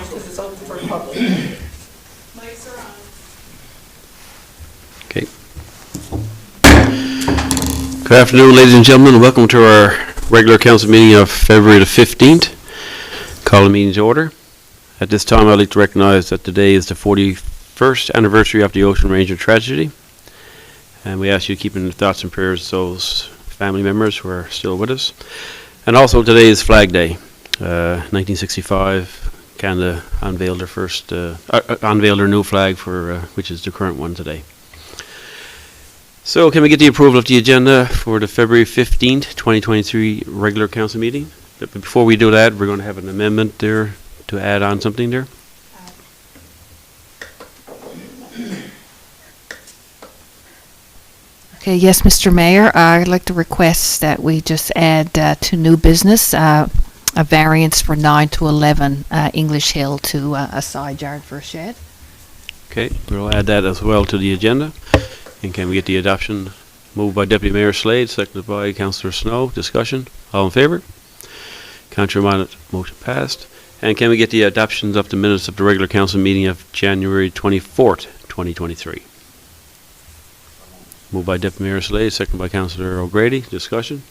because it's open for public. Mics are on. Okay. Good afternoon, ladies and gentlemen. Welcome to our regular council meeting of February the 15th. Call the meeting to order. At this time, I'd like to recognize that today is the 41st anniversary of the Ocean Ranger tragedy. And we ask you to keep in the thoughts and prayers those family members who are still with us. And also today is Flag Day. 1965, Canada unveiled their new flag for which is the current one today. So can we get the approval of the agenda for the February 15th, 2023 regular council meeting? But before we do that, we're going to have an amendment there to add on something there. Okay, yes, Mr. Mayor, I'd like to request that we just add to new business a variance for 9 to 11 English Hill to a side yard for a shed. Okay, we'll add that as well to the agenda. And can we get the adoption? Moved by Deputy Mayor Slade, seconded by Councillor Snow. Discussion? All in favour? Contrary minded, motion passed. And can we get the adoptions of the minutes of the regular council meeting of January 24th, 2023? Moved by Deputy Mayor Slade, seconded by Councillor O'Grady. Discussion?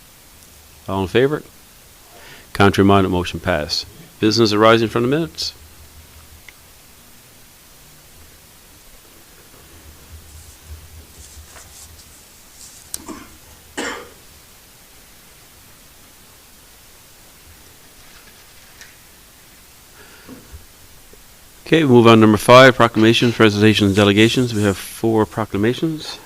All in favour? Contrary minded, motion passed. Business arising from the minutes? Okay, we move on to number 5, proclamations, presentations, and delegations. We have 4 proclamations.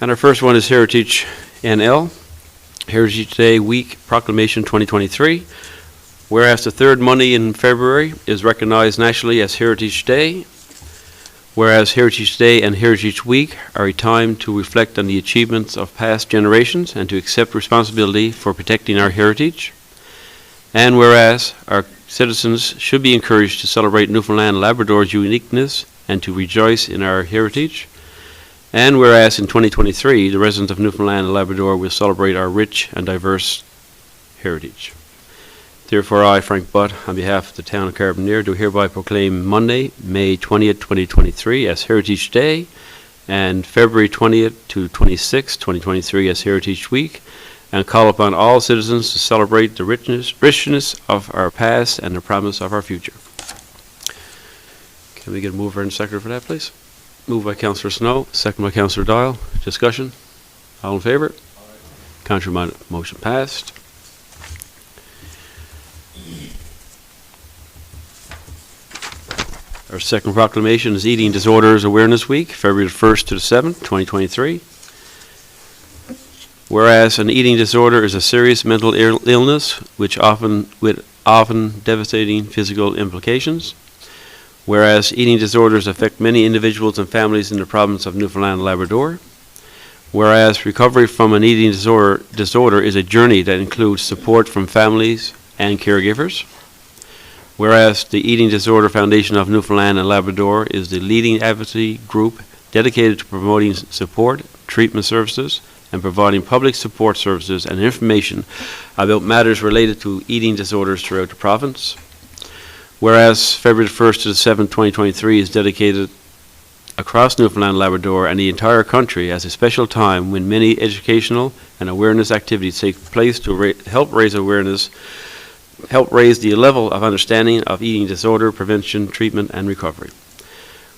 And our first one is Heritage NL, Heritage Day Week Proclamation 2023. Whereas the third Monday in February is recognized nationally as Heritage Day, whereas Heritage Day and Heritage Week are a time to reflect on the achievements of past generations and to accept responsibility for protecting our heritage. And whereas our citizens should be encouraged to celebrate Newfoundland and Labrador's uniqueness and to rejoice in our heritage. And whereas in 2023, the residents of Newfoundland and Labrador will celebrate our rich and diverse heritage. Therefore, I, Frank Butt, on behalf of the town of Carbonear, do hereby proclaim Monday, May 20th, 2023 as Heritage Day and February 20th to 26th, 2023 as Heritage Week, and call upon all citizens to celebrate the richness of our past and the promise of our future. Can we get a mover and seconder for that, please? Moved by Councillor Snow, second by Councillor Doyle. Discussion? All in favour? Contrary minded, motion passed. Our second proclamation is Eating Disorders Awareness Week, February 1st to the 7th, 2023. Whereas an eating disorder is a serious mental illness with often devastating physical implications. Whereas eating disorders affect many individuals and families in the province of Newfoundland and Labrador. Whereas recovery from an eating disorder is a journey that includes support from families and caregivers. Whereas the Eating Disorder Foundation of Newfoundland and Labrador is the leading advocacy group dedicated to promoting support, treatment services, and providing public support services and information about matters related to eating disorders throughout the province. Whereas February 1st to the 7th, 2023 is dedicated across Newfoundland and Labrador and the entire country as a special time when many educational and awareness activities take place to help raise the level of understanding of eating disorder, prevention, treatment, and recovery.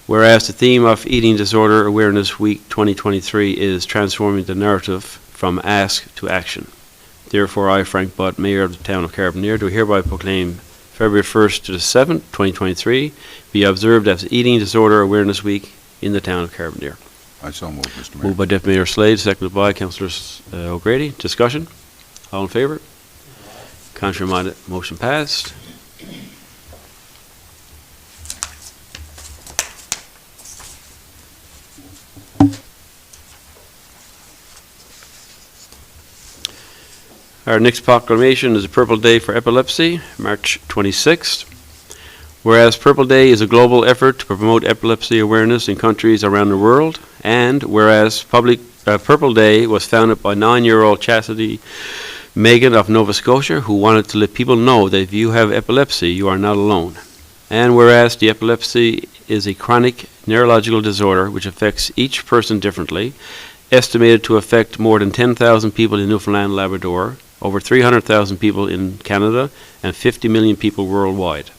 Whereas the theme of Eating Disorder Awareness Week 2023 is transforming the narrative from ask to action. Therefore, I, Frank Butt, Mayor of the town of Carbonear, do hereby proclaim February 1st to the 7th, 2023, be observed as Eating Disorder Awareness Week in the town of Carbonear. I so move, Mr. Mayor. Moved by Deputy Mayor Slade, seconded by Councillor O'Grady. Discussion? All in favour? Contrary minded, motion passed. Our next proclamation is a Purple Day for Epilepsy, March 26th. Whereas Purple Day is a global effort to promote epilepsy awareness in countries around the world, and whereas Purple Day was founded by 9-year-old Chastity Megan of Nova Scotia, who wanted to let people know that if you have epilepsy, you are not alone. And whereas the epilepsy is a chronic neurological disorder which affects each person differently, estimated to affect more than 10,000 people in Newfoundland and Labrador, over 300,000 people in Canada, and 50 million people worldwide.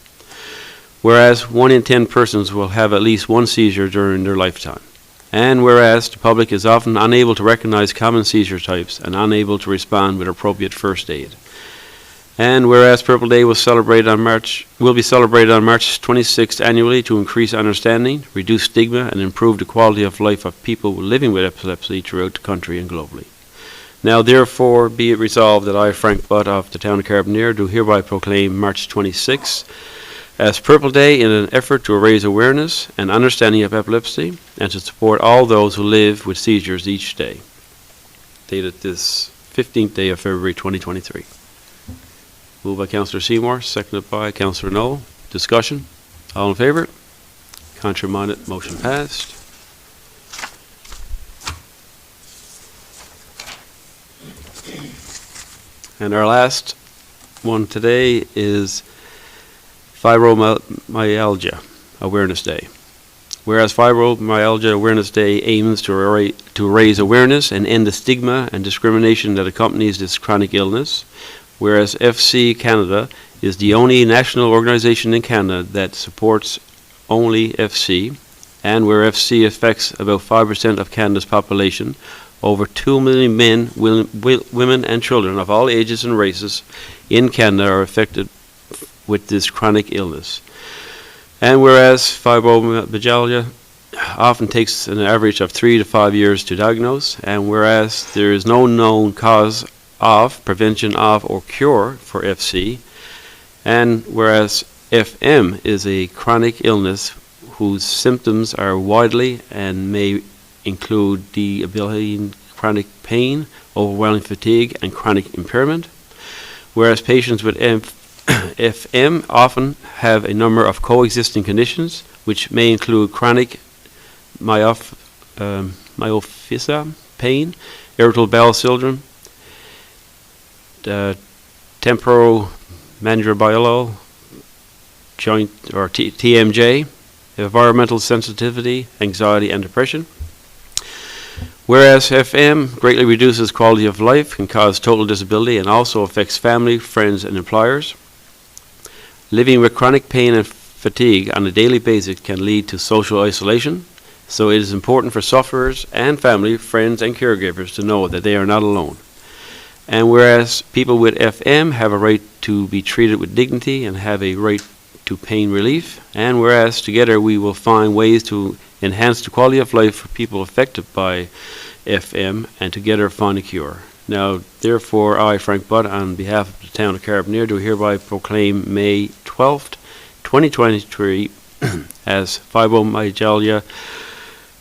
Whereas 1 in 10 persons will have at least one seizure during their lifetime. And whereas the public is often unable to recognize common seizure types and unable to respond with appropriate first aid. And whereas Purple Day will be celebrated on March 26th annually to increase understanding, reduce stigma, and improve the quality of life of people living with epilepsy throughout the country and globally. Now therefore be it resolved that I, Frank Butt of the town of Carbonear, do hereby proclaim March 26th as Purple Day in an effort to raise awareness and understanding of epilepsy and to support all those who live with seizures each day. Dated this 15th day of February 2023. Moved by Councillor Seymour, seconded by Councillor Knoll. Discussion? All in favour? Contrary-minded, motion passed. And our last one today is Fibromyalgia Awareness Day. Whereas Fibromyalgia Awareness Day aims to raise awareness and end the stigma and discrimination that accompanies this chronic illness, whereas FC Canada is the only national organization in Canada that supports only FC, and where FC affects about 5% of Canada's population, over 2 million men, women and children of all ages and races in Canada are affected with this chronic illness. And whereas fibromyalgia often takes an average of 3 to 5 years to diagnose, and whereas there is no known cause of, prevention of, or cure for FC, and whereas FM is a chronic illness whose symptoms are widely and may include debilitating chronic pain, overwhelming fatigue, and chronic impairment, whereas patients with FM often have a number of coexisting conditions, which may include chronic myophysia, pain, irritable bowel syndrome, temporomandibular joint or TMJ, environmental sensitivity, anxiety, and depression. Whereas FM greatly reduces quality of life, can cause total disability, and also affects family, friends, and employers. Living with chronic pain and fatigue on a daily basis can lead to social isolation, so it is important for sufferers and family, friends, and caregivers to know that they are not alone. And whereas people with FM have a right to be treated with dignity and have a right to pain relief, and whereas together we will find ways to enhance the quality of life for people affected by FM and together find a cure. Now, therefore, I, Frank Butt, on behalf of the town of Carbonear, do hereby proclaim May 12th, 2023 as Fibromyalgia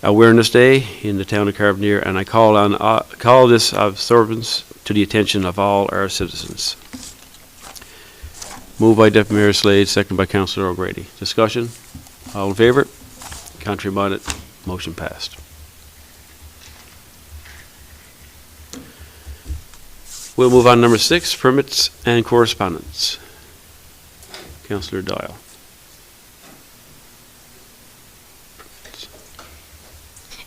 Awareness Day in the town of Carbonear, and I call this observance to the attention of all our citizens. Moved by Deputy Mayor Slade, seconded by Councillor O'Grady. Discussion? All in favour? Contrary-minded? Motion passed. We'll move on to number 6, permits and correspondence. Councillor Dial.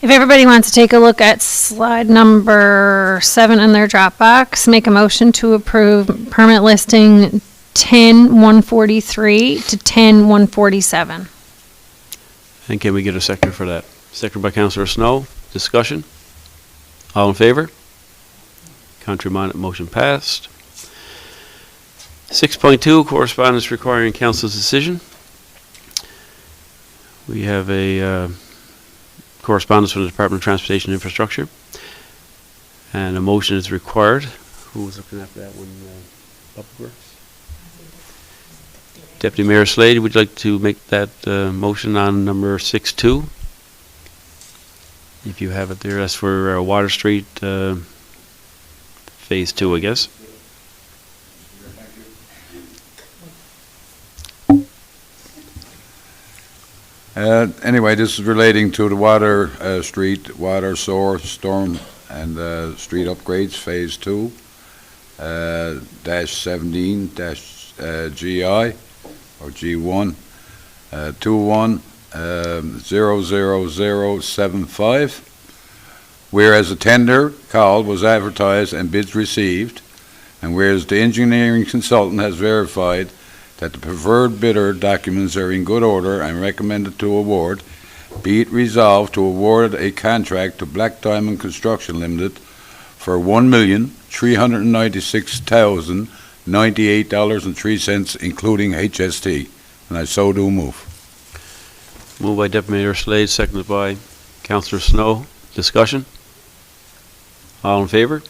If everybody wants to take a look at slide number 7 in their Dropbox, make a motion to approve permit listing 10-143 to 10-147. And can we get a second for that? Second by Councillor Snow. Discussion? All in favour? Contrary-minded, motion passed. 6.2, correspondence requiring council's decision. We have a correspondence from the Department of Transportation and Infrastructure, and a motion is required. Who was looking after that one? Public Works? Deputy Mayor Slade, would you like to make that motion on number 6.2? If you have it there, that's for Water Street Phase 2, I guess. Anyway, this is relating to the water street, water source, storm, and street upgrades, Phase 2. dash 17 dash GI or G1 21 00075. Whereas a tender call was advertised and bids received, and whereas the engineering consultant has verified that the preferred bidder documents are in good order and recommended to award, be it resolved to award a contract to Black Diamond Construction Limited for $1,396,098.03, including HST. And I so do move. Moved by Deputy Mayor Slade, seconded by Councillor Snow. Discussion? All in favor?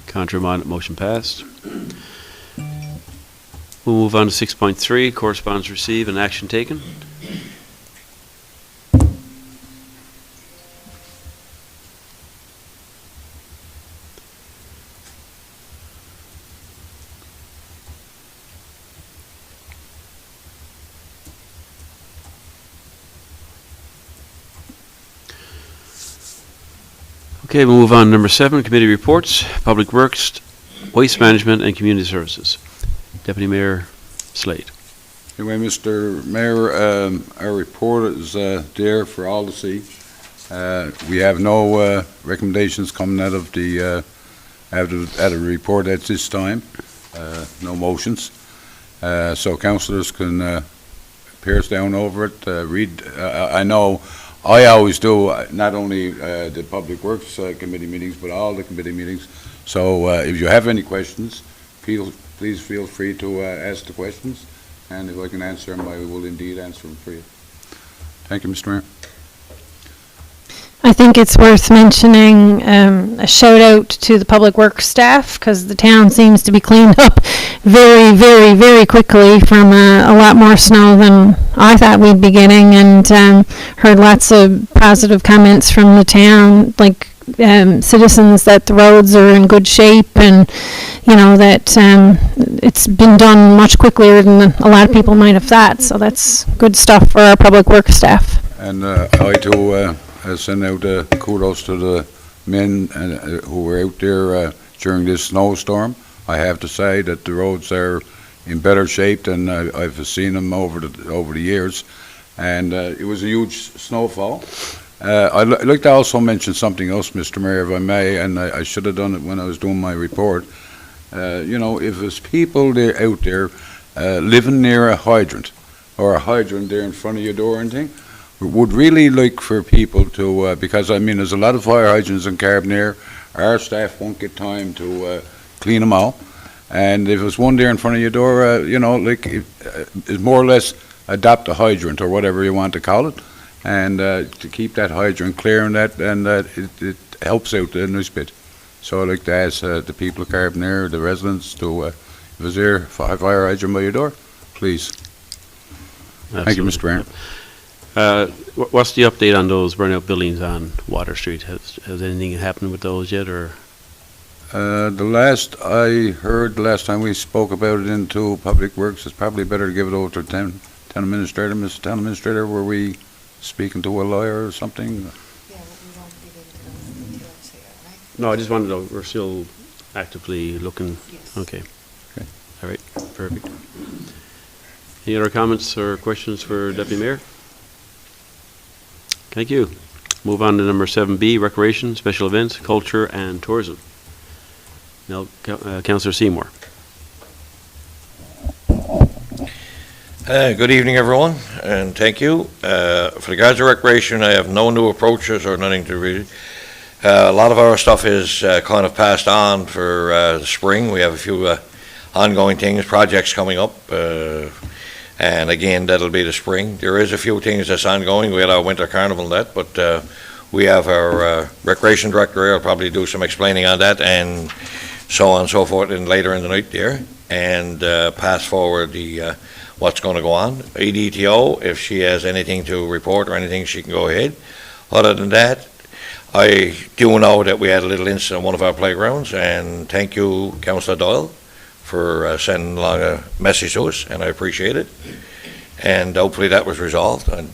Contrary-minded, motion passed. We'll move on to 6.3, correspondence received and action taken. Okay, we'll move on to number 7, committee reports, Public Works, Waste Management, and Community Services. Deputy Mayor Slade. Anyway, Mr. Mayor, our report is there for all to see. We have no recommendations coming out of the report at this time. No motions. So councillors can pierce down over it, read. I know I always do, not only the Public Works Committee meetings, but all the committee meetings. So if you have any questions, please feel free to ask the questions, and if I can answer them, I will indeed answer them for you. Thank you, Mr. Mayor. I think it's worth mentioning a shout out to the public works staff, because the town seems to be cleaned up very, very, very quickly from a lot more snow than I thought we'd be getting, and heard lots of positive comments from the town, like citizens that the roads are in good shape, and that it's been done much quicker than a lot of people might have thought. So that's good stuff for our public works staff. And I too send out kudos to the men who were out there during this snowstorm. I have to say that the roads are in better shape than I've seen them over the years, and it was a huge snowfall. I'd like to also mention something else, Mr. Mayor, if I may, and I should have done it when I was doing my report. If there's people out there living near a hydrant, or a hydrant there in front of your door and thing, would really like for people to, because there's a lot of fire hydrants in Carbonear. Our staff won't get time to clean them all. And if there's one there in front of your door, it's more or less adopt a hydrant or whatever you want to call it, and to keep that hydrant clear, and it helps out a nice bit. So I'd like to ask the people of Carbonear, the residents, to, if there's there a fire hydrant by your door, please. Thank you, Mr. Mayor. What's the update on those burnout buildings on Water Street? Has anything happened with those yet, or? The last time we spoke about it into Public Works, it's probably better to give it over to Town Administrator. Mr. Town Administrator, were we speaking to a lawyer or something? Yeah, but we won't be able to go into details here, right? No, I just wanted to know, we're still actively looking. Yes. Okay. Okay. All right, perfect. Any other comments or questions for Deputy Mayor? Thank you. Move on to number 7B, Recreation, Special Events, Culture, and Tourism. Now, Councillor Seymour. Good evening, everyone, and thank you. For regards to recreation, I have no new approaches or nothing to read. A lot of our stuff is kind of passed on for the spring. We have a few ongoing things, projects coming up, and again, that'll be the spring. There is a few things that's ongoing. We had our winter carnival and that, but we have our recreation director here. I'll probably do some explaining on that, and so on and so forth, and later in the night there, and pass forward the what's going to go on. EDTO, if she has anything to report or anything, she can go ahead. Other than that, I do know that we had a little incident on one of our playgrounds, and thank you, Councillor Doyle, for sending along a message to us, and I appreciate it. And hopefully that was resolved. And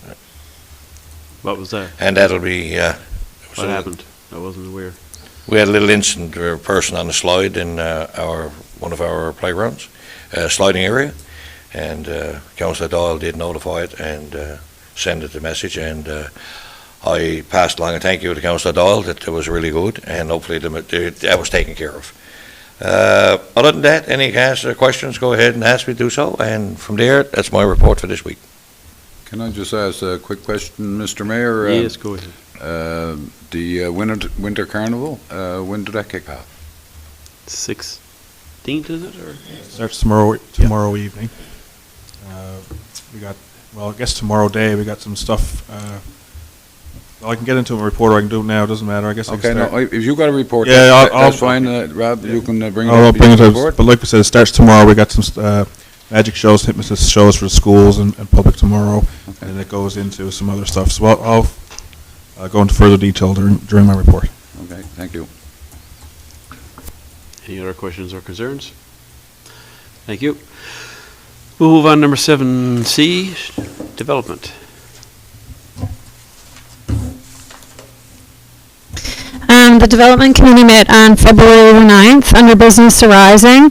What was that? that'll be... What happened? I wasn't aware. We had a little incident where a person on a slide in one of our playgrounds, sliding area, and Councillor Doyle did notify it and send it the message, and I passed along a thank you to Councillor Doyle that it was really good, and hopefully that was taken care of. Other than that, any questions, go ahead and ask me to do so, and from there, that's my report for this week. Can I just ask a quick question, Mr. Mayor? Yes, go ahead. The Winter Carnival, when did that kick off? 16th, is it? Or? Starts tomorrow evening. I guess tomorrow day we got some stuff. I can get into a report, or I can do it now. It doesn't matter. I guess. Okay, I can start. if you got a report, Yeah, that's fine. Rob, you can bring it I'll up. bring it your up. report. But like I said, it starts tomorrow. We got some magic shows, hypnotist shows for the schools and public tomorrow, and then it goes into some other stuff. So I'll go into further detail during my report. Okay, thank you. Any other questions or concerns? Thank you. We'll move on, number 7C, development. The Development Committee met on February the 9th under business arising.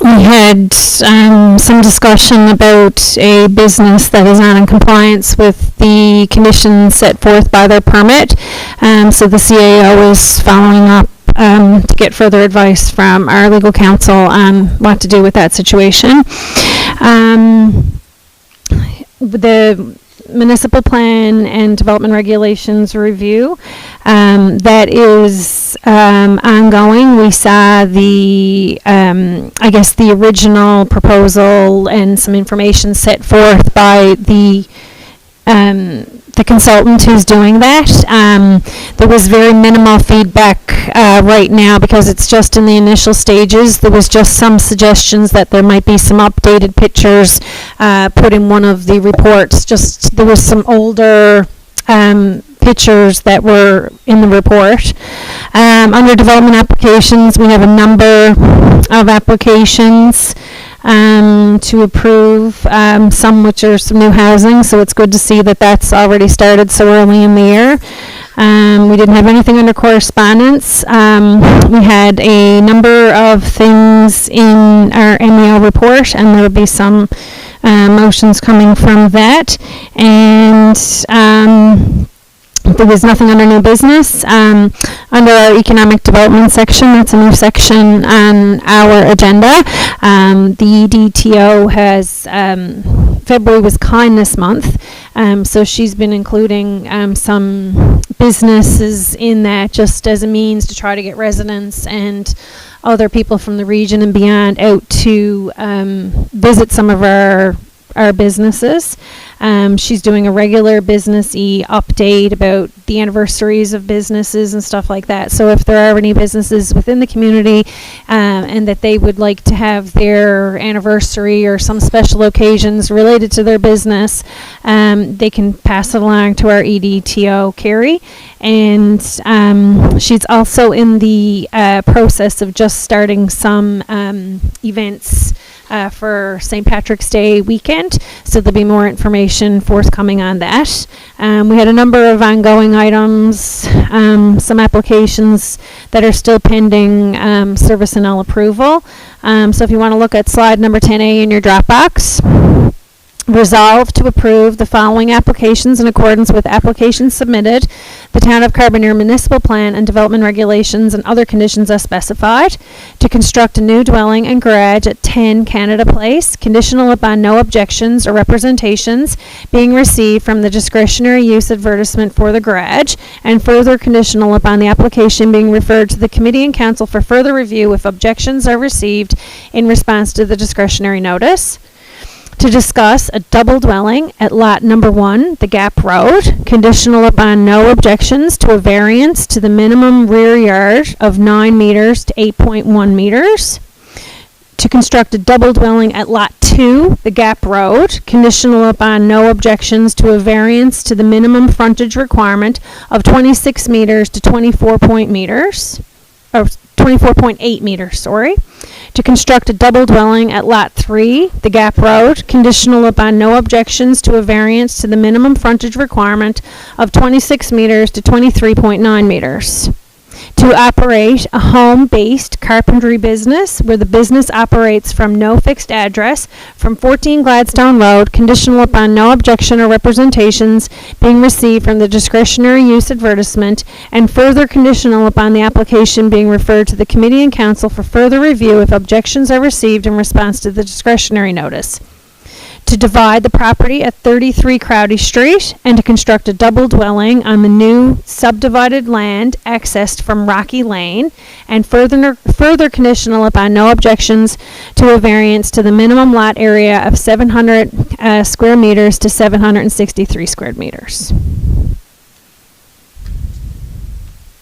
We had some discussion about a business that is not in compliance with the conditions set forth by their permit. So the CAO is following up to get further advice from our legal counsel on what to do with that situation. The municipal plan and development regulations review that is ongoing. We saw the the original proposal and some information set forth by the consultant who's doing that. There was very minimal feedback right now because it's just in the initial stages. There was just some suggestions that there might be some updated pictures put in one of the reports. There was some older pictures that were in the report. Under development applications, we have a number of applications to approve, some which are some new housing, so it's good to see that that's already started so early in the year. We didn't have anything under correspondence. We had a number of things in our MEO report, and there will be some motions coming from that. And there was nothing under new business. Under our economic development section, that's a new section on our agenda. The EDTO has, February was Kindness Month, so she's been including some businesses in that just as a means to try to get residents and other people from the region and beyond out to visit some of our businesses. She's doing a regular business-y update about the anniversaries of businesses and stuff like that. So if there are any businesses within the community and that they would like to have their anniversary or some special occasions related to their business, they can pass it along to our EDTO, Carrie. And she's also in the process of just starting some events for St. Patrick's Day weekend, so there'll be more information forthcoming on that. We had a number of ongoing items, some applications that are still pending service and L approval. So if you want to look at slide number 10A in your Dropbox. Resolved to approve the following applications in accordance with applications submitted, the Town of Carbonear Municipal Plan and Development Regulations and other conditions as specified, to construct a new dwelling and garage at 10 Canada Place, conditional upon no objections or representations being received from the discretionary use advertisement for the garage, and further conditional upon the application being referred to the Committee and Council for further review if objections are received in response to the discretionary notice. To discuss a double dwelling at lot number 1, the Gap Road, conditional upon no objections to a variance to the minimum rear yard of 9 meters to 8.1 meters. To construct a double dwelling at lot 2, the Gap Road, conditional upon no objections to a variance to the minimum frontage requirement of 26 meters to 24.8 meters, sorry. To construct a double dwelling at lot 3, the Gap Road, conditional upon no objections to a variance to the minimum frontage requirement of 26 meters to 23.9 meters. to operate a home-based carpentry business where the business operates from no fixed address from 14 Gladstone Road, conditional upon no objection or representations being received from the discretionary use advertisement, and further conditional upon the application being referred to the committee and council for further review if objections are received in response to the discretionary notice. To divide the property at 33 Crowdy Street and to construct a double dwelling on the new subdivided land accessed from Rocky Lane, and further conditional upon no objections to a variance to the minimum lot area of 700 square meters to 763 square meters.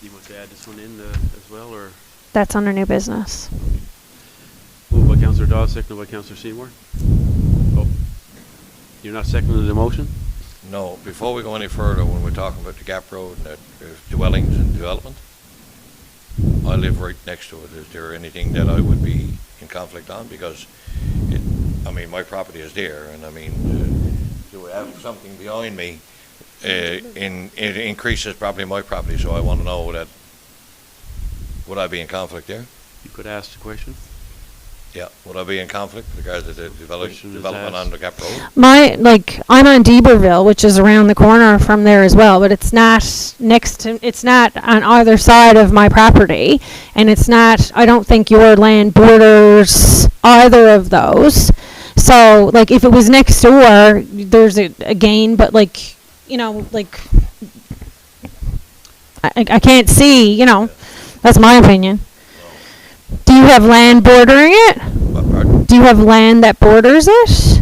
You want to add this one in as well, or? That's under new business. Moved by Councillor Dawes, seconded by Councillor Seymour. Oh, you're not seconding the motion? No, before we go any further, when we're talking about the Gap Road and dwellings and development, I live right next to it. Is there anything that I would be in conflict on? Because my property is there, and do I have something behind me? It increases probably my property, so I want to know that, would I be in conflict there? You could ask the question. Yeah, would I be in conflict with regards to the Question is development asked. on the Gap Road? I'm on Deberville, which is around the corner from there as well, but it's not it's not on either side of my property, and I don't think your land borders either of those. So, if it was next door, there's a gain, but I can't see, that's my opinion. Do you have land bordering it? Pardon? Do you have land that borders it?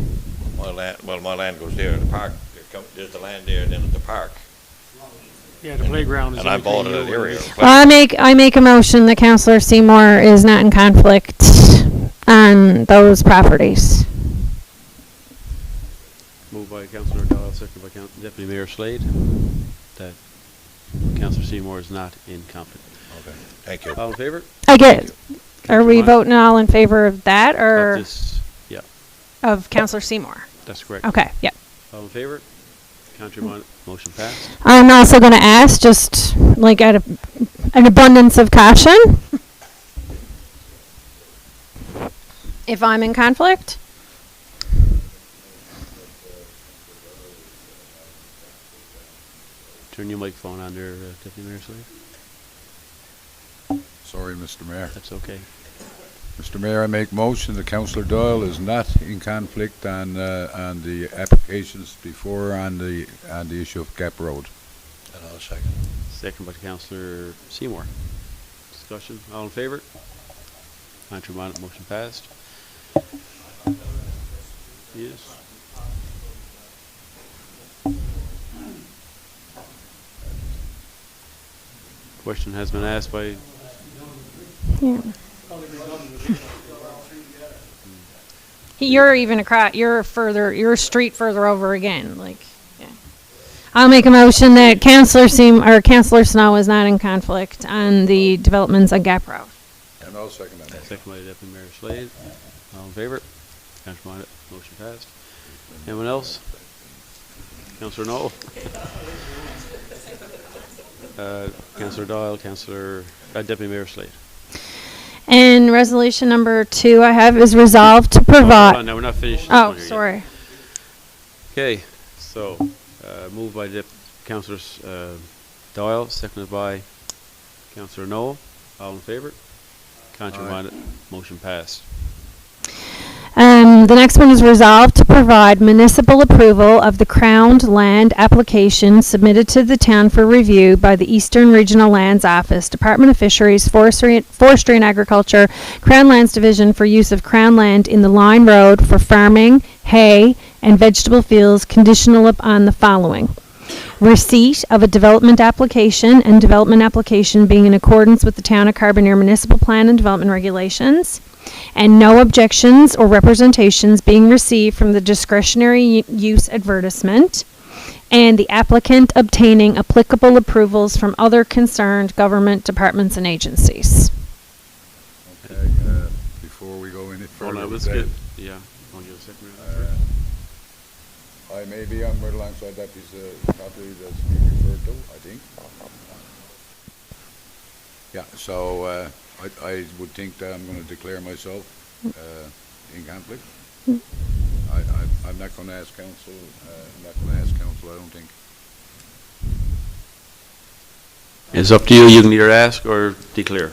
My land goes there in the park. There's the land there, and then at the park. Yeah, the playground is. And I bought it at the area. I make a motion that Councillor Seymour is not in conflict on those properties. Moved by Councillor Dawes, seconded by Deputy Mayor Slade, that Councillor Seymour is not in conflict. Okay, thank you. All in favor? Are we voting all in favor of that, or Of this, yeah, of Councillor Seymour? that's correct. Okay, yeah. All in favor? Contrary motion passed. I'm also going to ask, just out of an abundance of caution, if I'm in conflict. Turn your microphone on there, Deputy Mayor Slade. Sorry, Mr. Mayor. That's okay. Mr. Mayor, I make motion that Councillor Doyle is not in conflict on the applications before on the issue of Gap Road. And I'll second. Second by Councillor Seymour. Discussion, all in favor? Contrary motion passed. Yes. Question has been asked by. Yeah. You're even across. You're a street further over again. Yeah. I'll make a motion that Councillor Snow is not in conflict on the developments on Gap Road. And I'll second that. Second by Deputy Mayor Slade. All in favor? Contrary motion passed. Anyone else? Councillor Knoll. Councillor Doyle, Deputy Mayor Slade. And resolution number 2 I have is resolved to provide. No, we're not finished. This Oh, one here yet. sorry. Okay, so moved by Councillor Doyle, seconded by Councillor Knoll. All in favor? Contrary motion passed. The next one is resolved to provide municipal approval of the crowned land application submitted to the town for review by the Eastern Regional Lands Office, Department of Fisheries, Forestry and Agriculture, Crown Lands Division for use of crown land in the Line Road for farming, hay, and vegetable fields conditional upon the following: receipt of a development application and development application being in accordance with the Town of Carbonear Municipal Plan and Development Regulations, and no objections or representations being received from the discretionary use advertisement, and the applicant obtaining applicable approvals from other concerned government departments and agencies. Okay, before we go any Oh, further no, with let's that, get, yeah. Want to give a second round first? I may be on right alongside that piece of property that's being referred to, I think. Yeah, so I would think that I'm going to declare myself in conflict. I'm not going to ask council, I don't think. It's up to you. You can either ask or declare.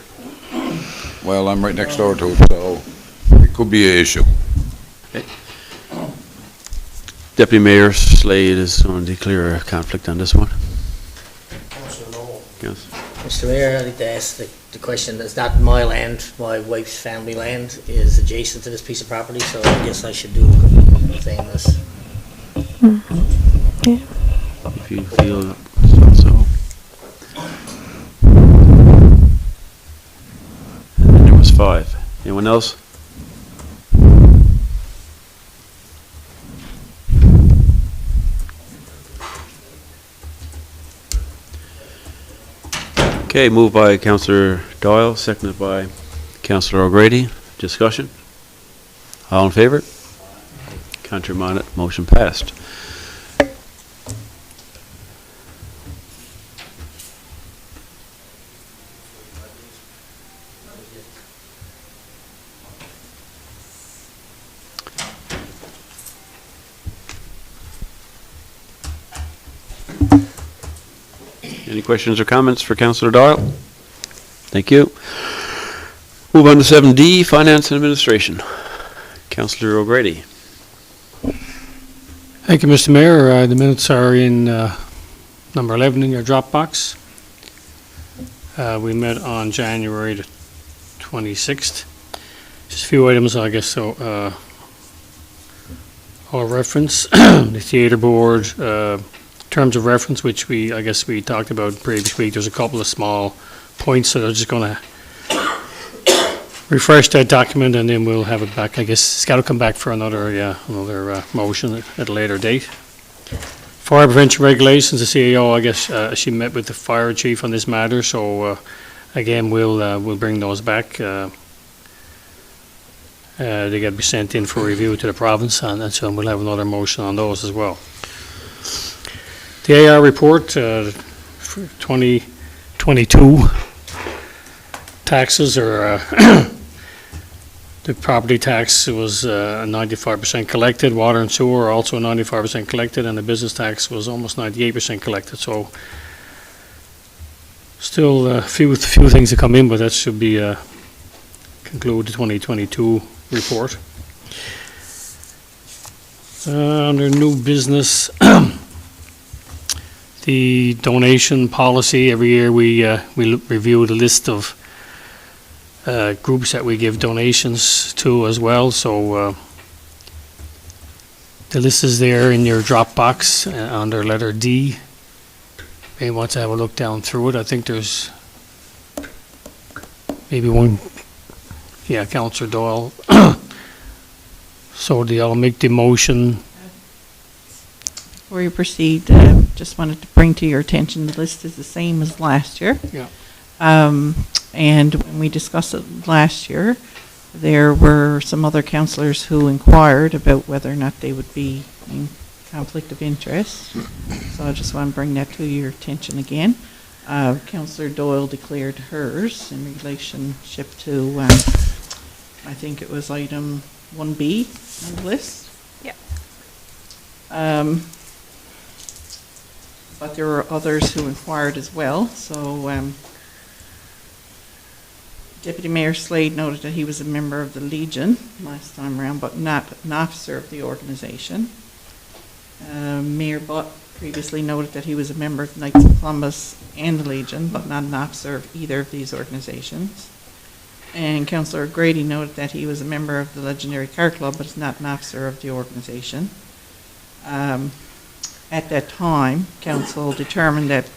Well, I'm right next door to it, so it could be an issue. Deputy Mayor Slade is going to declare a conflict on this one. Yes. Mr. Mayor, I'd like to ask the question. It's not my land. My wife's family land is adjacent to this piece of property, so I guess I should do the same as. If you feel so. And then there was 5. Anyone else? Okay, moved by Councillor Doyle, seconded by Councillor O'Grady. Discussion? All in favor? Contrary minded, motion passed. Any questions or comments for Councillor Doyle? Thank you. Move on to 7D, Finance and Administration. Councillor O'Grady. Thank you, Mr. Mayor. The minutes are in number 11 in your Dropbox. We met on January the 26th. Just a few items, I guess, so I'll reference. The theatre board, terms of reference, which I guess we talked about previous week. There's a couple of small points, so I'm just going to refresh that document, and then we'll have it back. I guess Scott will come back for another motion at a later date. Fire prevention regulations, the CAO, I guess she met with the fire chief on this matter, so again, we'll bring those back. They got to be sent in for review to the province, and so we'll have another motion on those as well. The AR report for 2022 taxes are the property tax was 95% collected, water and sewer are also 95% collected, and the business tax was almost 98% collected. So still a few things to come in, but that should be conclude the 2022 report. Under new business, the donation policy, every year we review the list of groups that we give donations to as well. So the list is there in your Dropbox under letter D. Maybe want to have a look down through it. I think there's maybe one. Yeah, Councillor Doyle. So I'll make the motion. Before you proceed, just wanted to bring to your attention the list is the same as last year. Yeah. And when we discussed it last year, there were some other councillors who inquired about whether or not they would be in conflict of interest. So I just want to bring that to your attention again. Councillor Doyle declared hers in relationship to, I think it was item 1B on the list. Yep. But there were others who inquired as well. So Deputy Mayor Slade noted that he was a member of the Legion last time around, but not an officer of the organization. Mayor Butt previously noted that he was a member of Knights of Columbus and the Legion, but not an officer of either of these organizations. And Councillor Grady noted that he was a member of the Legendary Car Club, but is not an officer of the organization. At that time, Council determined that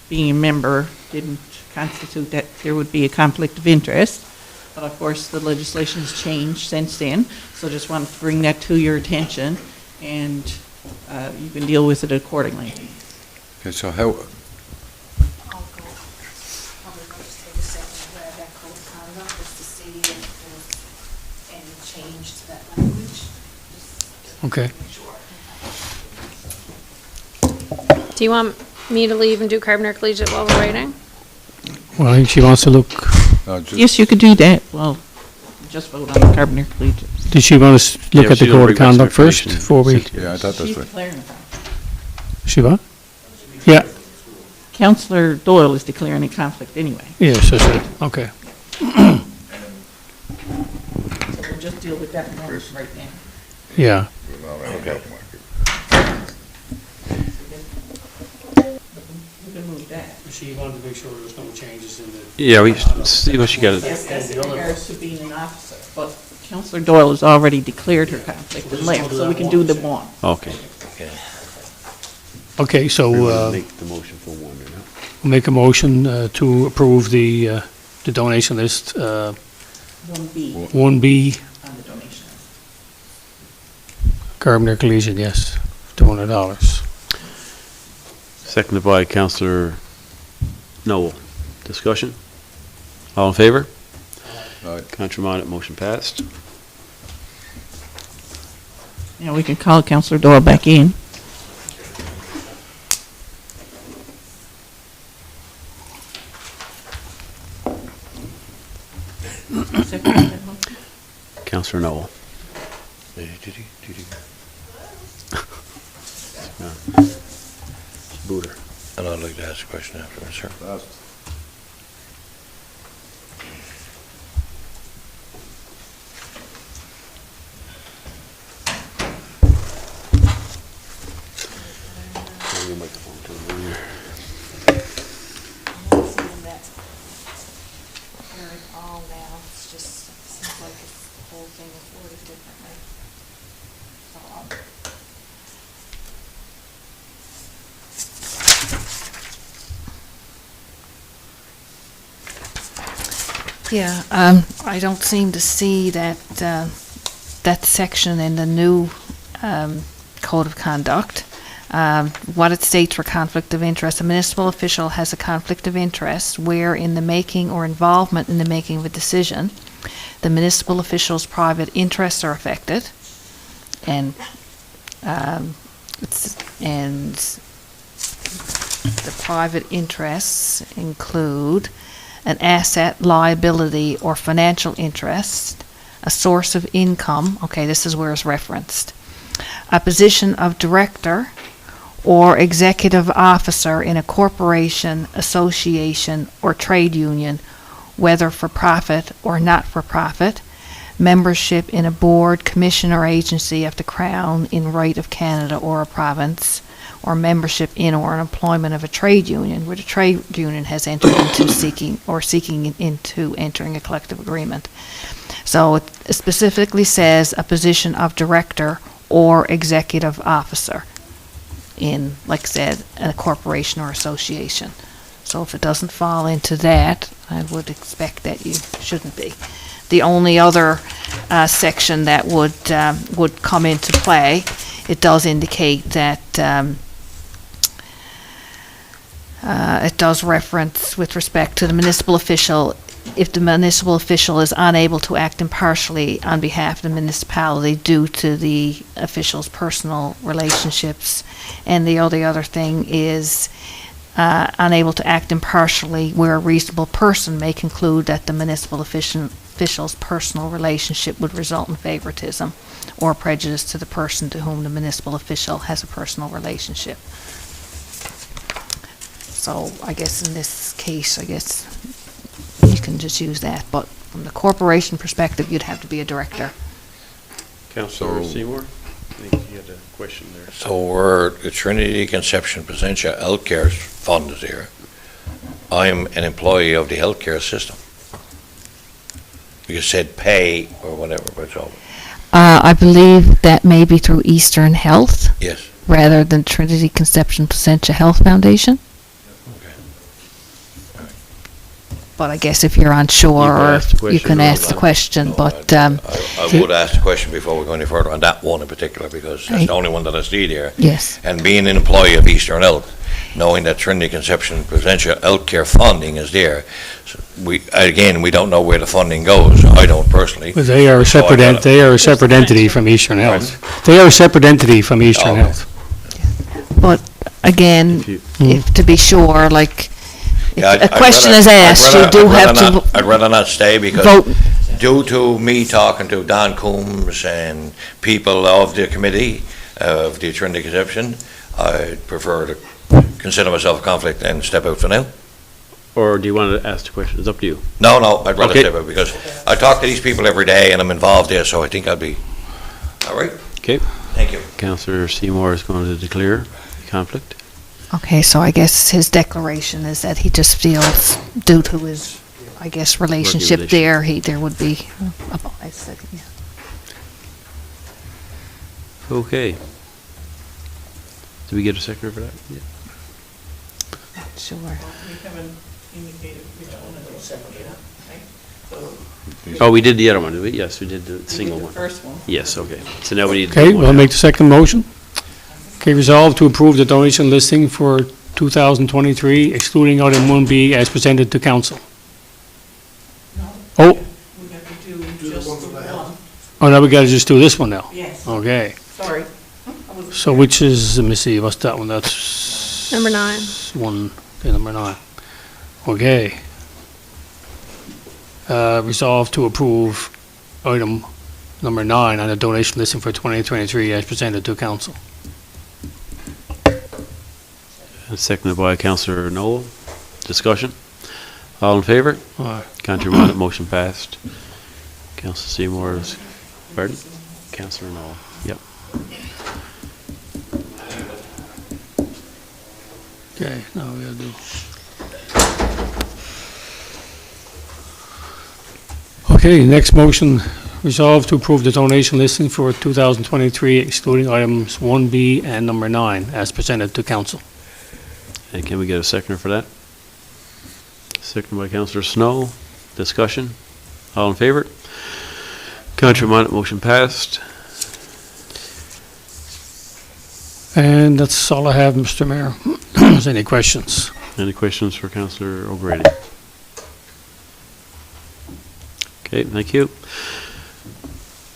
being a member didn't constitute that there would be a conflict of interest. But of course, the legislation has changed since then, so just wanted to bring that to your attention, and you can deal with it accordingly. Okay, so how, I'll go, probably going to take a second to grab that code of conduct just to see if there's any change to that language. Just Okay. to make sure. Do you want me to leave and do Carbonear Collegiate while we're waiting? Well, I think she wants to look, Yes, you could do that. Well, just vote on the Carbonear Collegiate. did she want us to look Yeah, at the she's code already of got some conduct first information before we, sent. Yeah, I thought that's She's right. declaring a conflict. she what? Yeah, Councillor Doyle is declaring a conflict anyway. yes, that's it, okay. So we'll just deal with that one right now. Yeah, Okay. We can move that. she wanted to make sure there's no changes in the. Yeah, we see what she got. Yes, as in regards to being an officer, but Councillor Doyle has already declared her conflict and left, so we can do the one. Okay. Okay, so, Make the motion for one, you know? we'll make a motion to approve the donation list, 1B 1B, on the donation. Carbonear Collegiate, yes, $200. Seconded by Councillor Noel. Discussion? All in favor? Aye. Contrary-minded, motion passed. Now we can call Councillor Doyle back in. Second that motion? Councillor Noel. Booter. And I'd like to ask a question afterwards, sir. I'm not seeing that hearing all now, it's just, seems like it's, the whole thing is worded differently. So Yeah, I don't seem to see that, that section in the new Code of Conduct. What it states for conflict of interest, a municipal official has a conflict of interest where in the making or involvement in the making of a decision, the municipal official's private interests are affected, and the private interests include an asset, liability, or financial interest, a source of income, okay, this is where it's referenced, a position of director or executive officer in a corporation, association, or trade union, whether for profit or not for profit, membership in a board, commission, or agency of the Crown in right of Canada or a province, or membership in or an employment of a trade union where the trade union has entered into seeking into entering a collective agreement. So it specifically says a position of director or executive officer in, like I said, a corporation or association. So if it doesn't fall into that, I would expect that you shouldn't be. The only other section that would come into play, it does indicate that it does reference with respect to the municipal official, if the municipal official is unable to act impartially on behalf of the municipality due to the official's personal relationships. And the other thing is unable to act impartially where a reasonable person may conclude that the municipal official's personal relationship would result in favoritism or prejudice to the person to whom the municipal official has a personal relationship. So I guess in this case, I guess you can just use that, but from the corporation perspective, you'd have to be a director. Councillor So- Seymour, I think you had a question there. So we're, the Trinity Conception Placentia Healthcare Fund is here. I'm an employee of the healthcare system. You said pay or whatever, but it's all, I believe that may be through Eastern Health yes. rather than Trinity Conception Placentia Health Foundation. But I guess if you're unsure, You can or ask the you question. can ask the question, No, but, I would ask the question before we go any further on that one in particular, because that's the only one that I see there. yes. And being an employee of Eastern Health, knowing that Trinity Conception Placentia Healthcare funding is there, so we don't know where the funding goes. I don't personally. But they are a So I separate, gotta- they are a separate entity from Eastern Health. They are a separate entity from Eastern Okay. Health. But again, If you- if to be sure, like, Yeah, a question is asked, you do have to I'd rather not stay because vote. due to me talking to Don Coombs and people of the committee of the Trinity Conception, I'd prefer to consider myself a conflict and step out for now. Or do you want to ask the question? It's up to you. No, I'd rather Okay. step out because I talk to these people every day and I'm involved there, so I think I'd be, all right? Okay. Thank you. Councillor Seymour is going to declare conflict. Okay, so I guess his declaration is that he just feels, due to his, I guess, relationship relationship. there would be a bias. Yeah. Okay. Did we get a seconder for that? Yeah. Sure. Oh, we did the other one, did we? Yes, we did the single one. First one. Yes, okay. So now we need to Okay, do one we'll now. make the second motion. Okay, resolve to approve the donation listing for 2023, excluding item 1B as presented to council. Oh, We have to do just the one. oh, now we gotta just do this one now. Yes, Okay, sorry. so which is, let me see, what's that one? That's... Number 9. One, okay, number 9. Okay. Resolve to approve item number 9 on the donation listing for 2023 as presented to council. And seconded by Councillor Noel. Discussion? All in favour? Aye. Contrary minded, motion passed. Councillor Seymour is, pardon? Councillor Noel, yep. Okay, now we gotta do... Okay, next motion, resolve to approve the donation listing for 2023 excluding items 1B and number 9 as presented to council. And can we get a seconder for that? Seconded by Councillor Snow. Discussion? All in favour? Contrary minded, motion passed. And that's all I have, Mr. Mayor. Is there any questions? Any questions for Councillor O'Grady? Okay, thank you.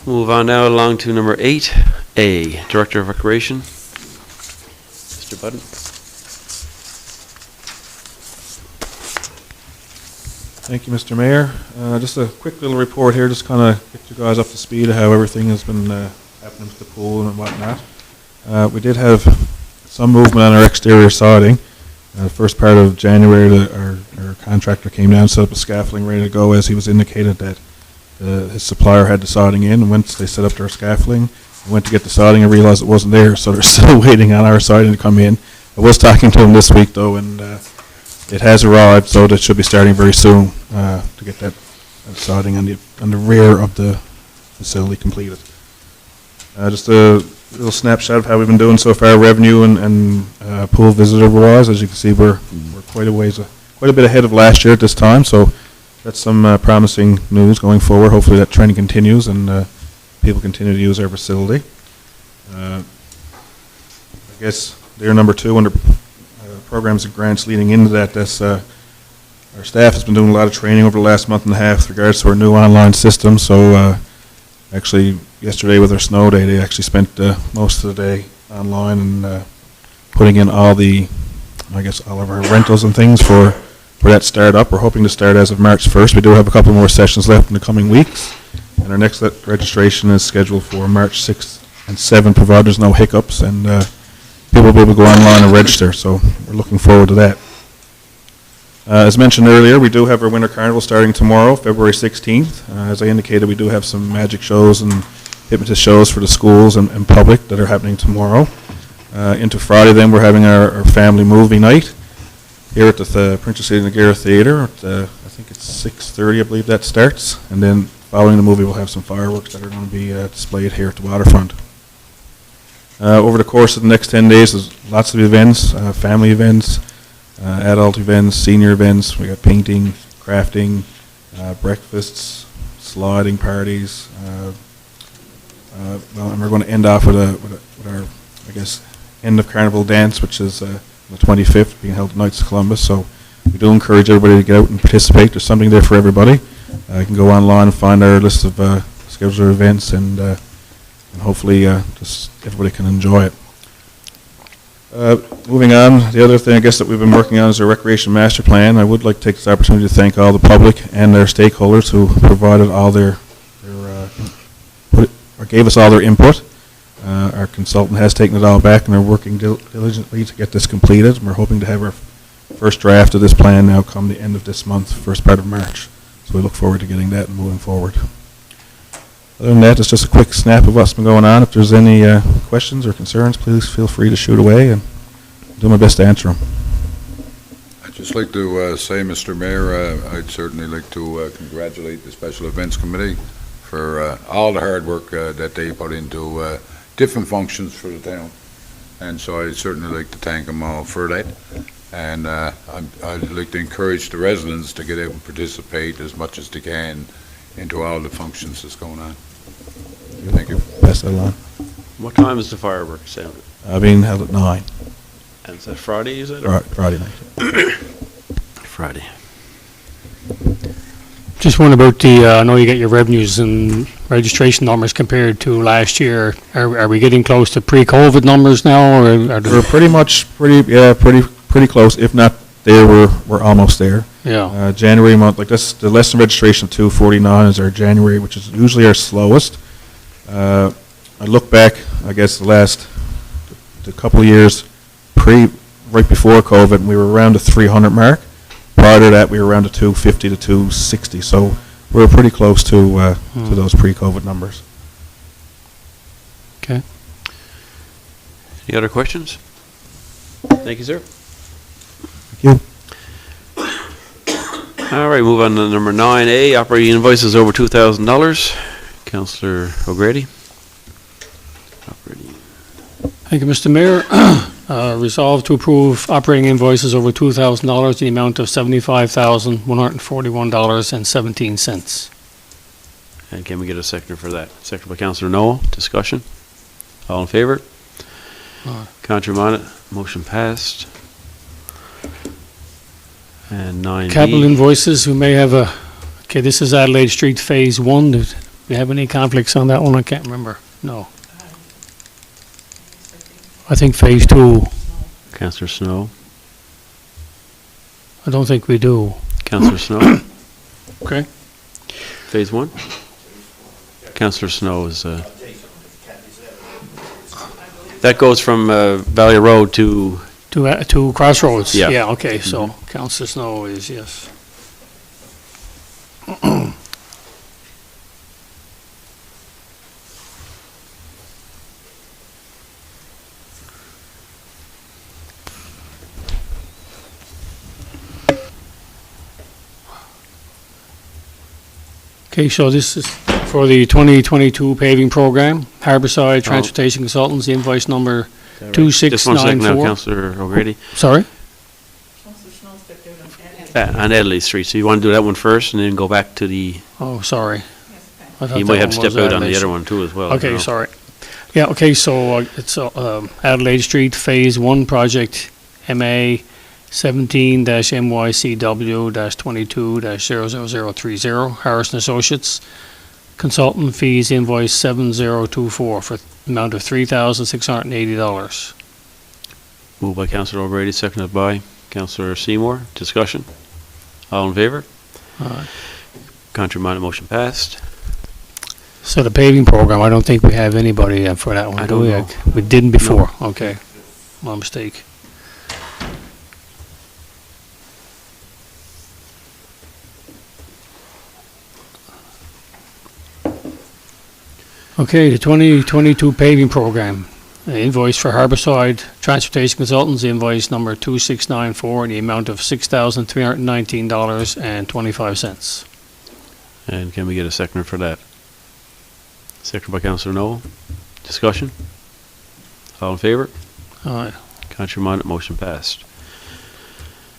Move on now along to number 8A, Director of Recreation. Mr. Budden. Thank you, Mr. Mayor. Just a quick little report here, just kind of get you guys up to speed of how everything has been happening with the pool and whatnot. We did have some movement on our exterior siding. First part of January, our contractor came down, set up a scaffolding ready to go, as he was indicated that his supplier had the siding in. And once they set up their scaffolding, I went to get the siding and realized it wasn't there, so they're still waiting on our siding to come in. I was talking to him this week, though, and it has arrived, so that should be starting very soon to get that siding on the rear of the facility completed. Just a little snapshot of how we've been doing so far, revenue and pool visitor-wise. As you can see, we're quite a bit ahead of last year at this time, so that's some promising news going forward. Hopefully that trend continues and people continue to use our facility. I guess they're number 2 under programs and grants leading into that. That's our staff has been doing a lot of training over the last month and a half with regards to our new online system. So actually yesterday with our snow day, they actually spent most of the day online and putting in all of our rentals and things for that start up. We're hoping to start as of March 1st. We do have a couple more sessions left in the coming weeks, and our next registration is scheduled for March 6th and 7th, provided there's no hiccups, and people will be able to go online and register, so we're looking forward to that. As mentioned earlier, we do have our Winter Carnival starting tomorrow, February 16th. As I indicated, we do have some magic shows and hypnotist shows for the schools and public that are happening tomorrow. Into Friday, then, we're having our family movie night here at the Princess City Niagara Theatre. I think it's 6:30, I believe that starts. And then following the movie, we'll have some fireworks that are going to be displayed here at the waterfront. Over the course of the next 10 days, there's lots of events, family events, adult events, senior events. We got painting, crafting, breakfasts, sliding parties. And we're going to end off with our, I guess, end of carnival dance, which is the 25th, being held at Knights of Columbus. So we do encourage everybody to get out and participate. There's something there for everybody. You can go online and find our list of scheduled events, and hopefully just everybody can enjoy it. Moving on, the other thing I guess that we've been working on is our recreation master plan. I would like to take this opportunity to thank all the public and their stakeholders who provided all their or gave us all their input. Our consultant has taken it all back and are working diligently to get this completed. We're hoping to have our first draft of this plan now come the end of this month, first part of March. So we look forward to getting that and moving forward. Other than that, it's just a quick snap of what's been going on. If there's any questions or concerns, please feel free to shoot away, and I'll do my best to answer them. I'd just like to say, Mr. Mayor, I'd certainly like to congratulate the Special Events Committee for all the hard work that they put into different functions for the town. And so I'd certainly like to thank them all for that. And I'd like to encourage the residents to get out and participate as much as they can into all the functions that's going on. Thank you. Pass that along. What time is the fireworks sound? Being held at 9, And is that Friday, is it? or- Friday night. Friday. Just one about I know you get your revenues and registration numbers compared to last year. Are we getting close to pre-COVID numbers now, or are We're pretty close. If not there, we're almost there. yeah, January month, like this, the lesson registration 249 is our January, which is usually our slowest. I look back, I guess the couple of years right before COVID, and we were around the 300 mark. Prior to that, we were around the 250 to 260. So we're pretty close to those pre-COVID numbers. okay. Any other questions? Thank you, sir. Thank you. All right, move on to number 9A, operating invoices over $2,000. Councillor O'Grady. Operating. Thank you, Mr. Mayor. Resolved to approve operating invoices over $2,000 in the amount of $75,141.17. And can we get a seconder for that? Second by Councillor Noel. Discussion? All in favor? Aye. Contrary minded? Motion passed. And 9B. Capital invoices, we may have okay, this is Adelaide Street Phase 1. Do we have any conflicts on that one? I can't remember. No. I think Phase 2. Councillor Snow. I don't think we do. Councillor Snow. Okay. Phase 1? Councillor Snow is, that goes from Valley Road to, To Crossroads? Yeah. Yeah, okay, so Councillor Snow is, yes. Okay, so this is for the 2022 paving program, Harborside Transportation Consultants, invoice number just one second now, 2694. Councillor O'Grady. Sorry? On Adelaide Street, so you want to do that one first and then go back to the, Oh, sorry. I thought you that might have to one was step out on the Adelaide other one too as well. I don't Okay, know. sorry. Yeah, okay, so it's Adelaide Street Phase 1 project, MA 17-MYCW-22-0030, Harrison Associates. Consultant fees invoice 7024 for amount of $3,680. Moved by Councillor O'Grady, seconded by Councillor Seymour. Discussion? All in favor? Aye. Contrary minded, motion passed. So the paving program, I don't think we have anybody for that one, I do don't we? know. We didn't before, okay. My mistake. Okay, the 2022 paving program. Invoice for Harborside Transportation Consultants, invoice number 2694, in the amount of $6,319.25. And can we get a seconder for that? Seconded by Councillor Noel. Discussion? All in favor? Aye. Contrary minded, motion passed.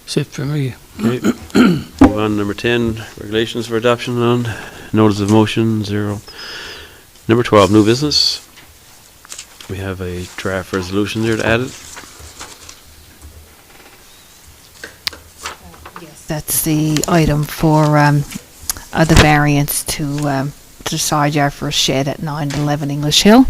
That's it for me. Okay. Move on to number 10, regulations for adoption on notice of motion, 0. Number 12, new business. We have a draft resolution there to add it. Yes, that's the item for the variance to the side yard for a shed at 911 English Hill.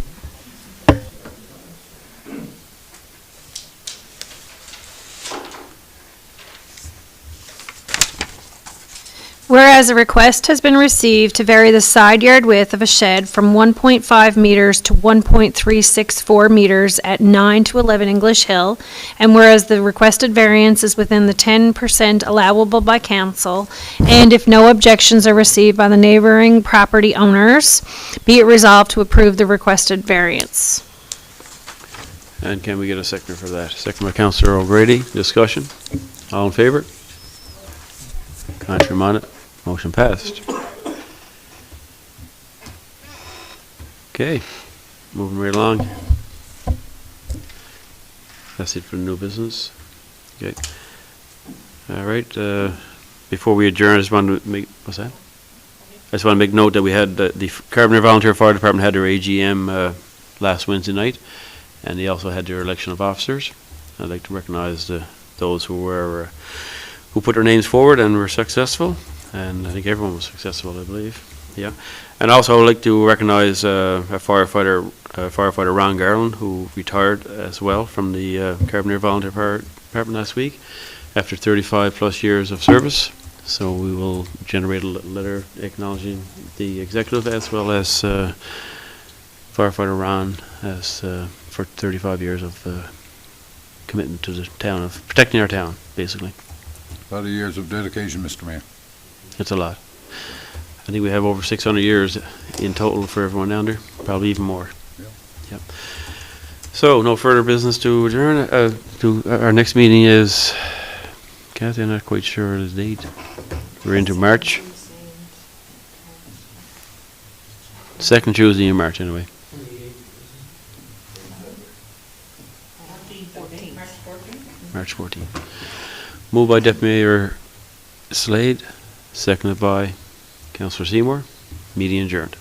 Whereas a request has been received to vary the side yard width of a shed from 1.5 meters to 1.364 meters at 9 to 11 English Hill, and whereas the requested variance is within the 10% allowable by council, and if no objections are received by the neighboring property owners, be it resolved to approve the requested variance. And can we get a seconder for that? Second by Councillor O'Grady. Discussion? All in favour? Contrary minded? Motion passed. Okay, moving right along. That's it for the new business. Okay. All right, before we adjourn, I just wanted to make, what's that? I just want to make note that we had, the Carbonear Volunteer Fire Department had their AGM last Wednesday night, and they also had their election of officers. I'd like to recognize those who put their names forward and were successful. And I think everyone was successful, I believe. Yeah. And also I'd like to recognize a firefighter Ron Garland, who retired as well from the Carbonear Volunteer Fire Department last week after 35 plus years of service. So we will generate a letter acknowledging the executive as well as firefighter Ron as for 35 years of commitment to the town, of protecting our town, basically. A lot of years of dedication, Mr. Mayor. It's a lot. I think we have over 600 years in total for everyone down there, probably even more. Yeah. Yep. So, no further business to adjourn. Our next meeting is, Kathy, I'm not quite sure of the date. We're into March. Second Tuesday in March, anyway. March 14th. Moved by Deputy Mayor Slade. Seconded by Councillor Seymour. Meeting adjourned.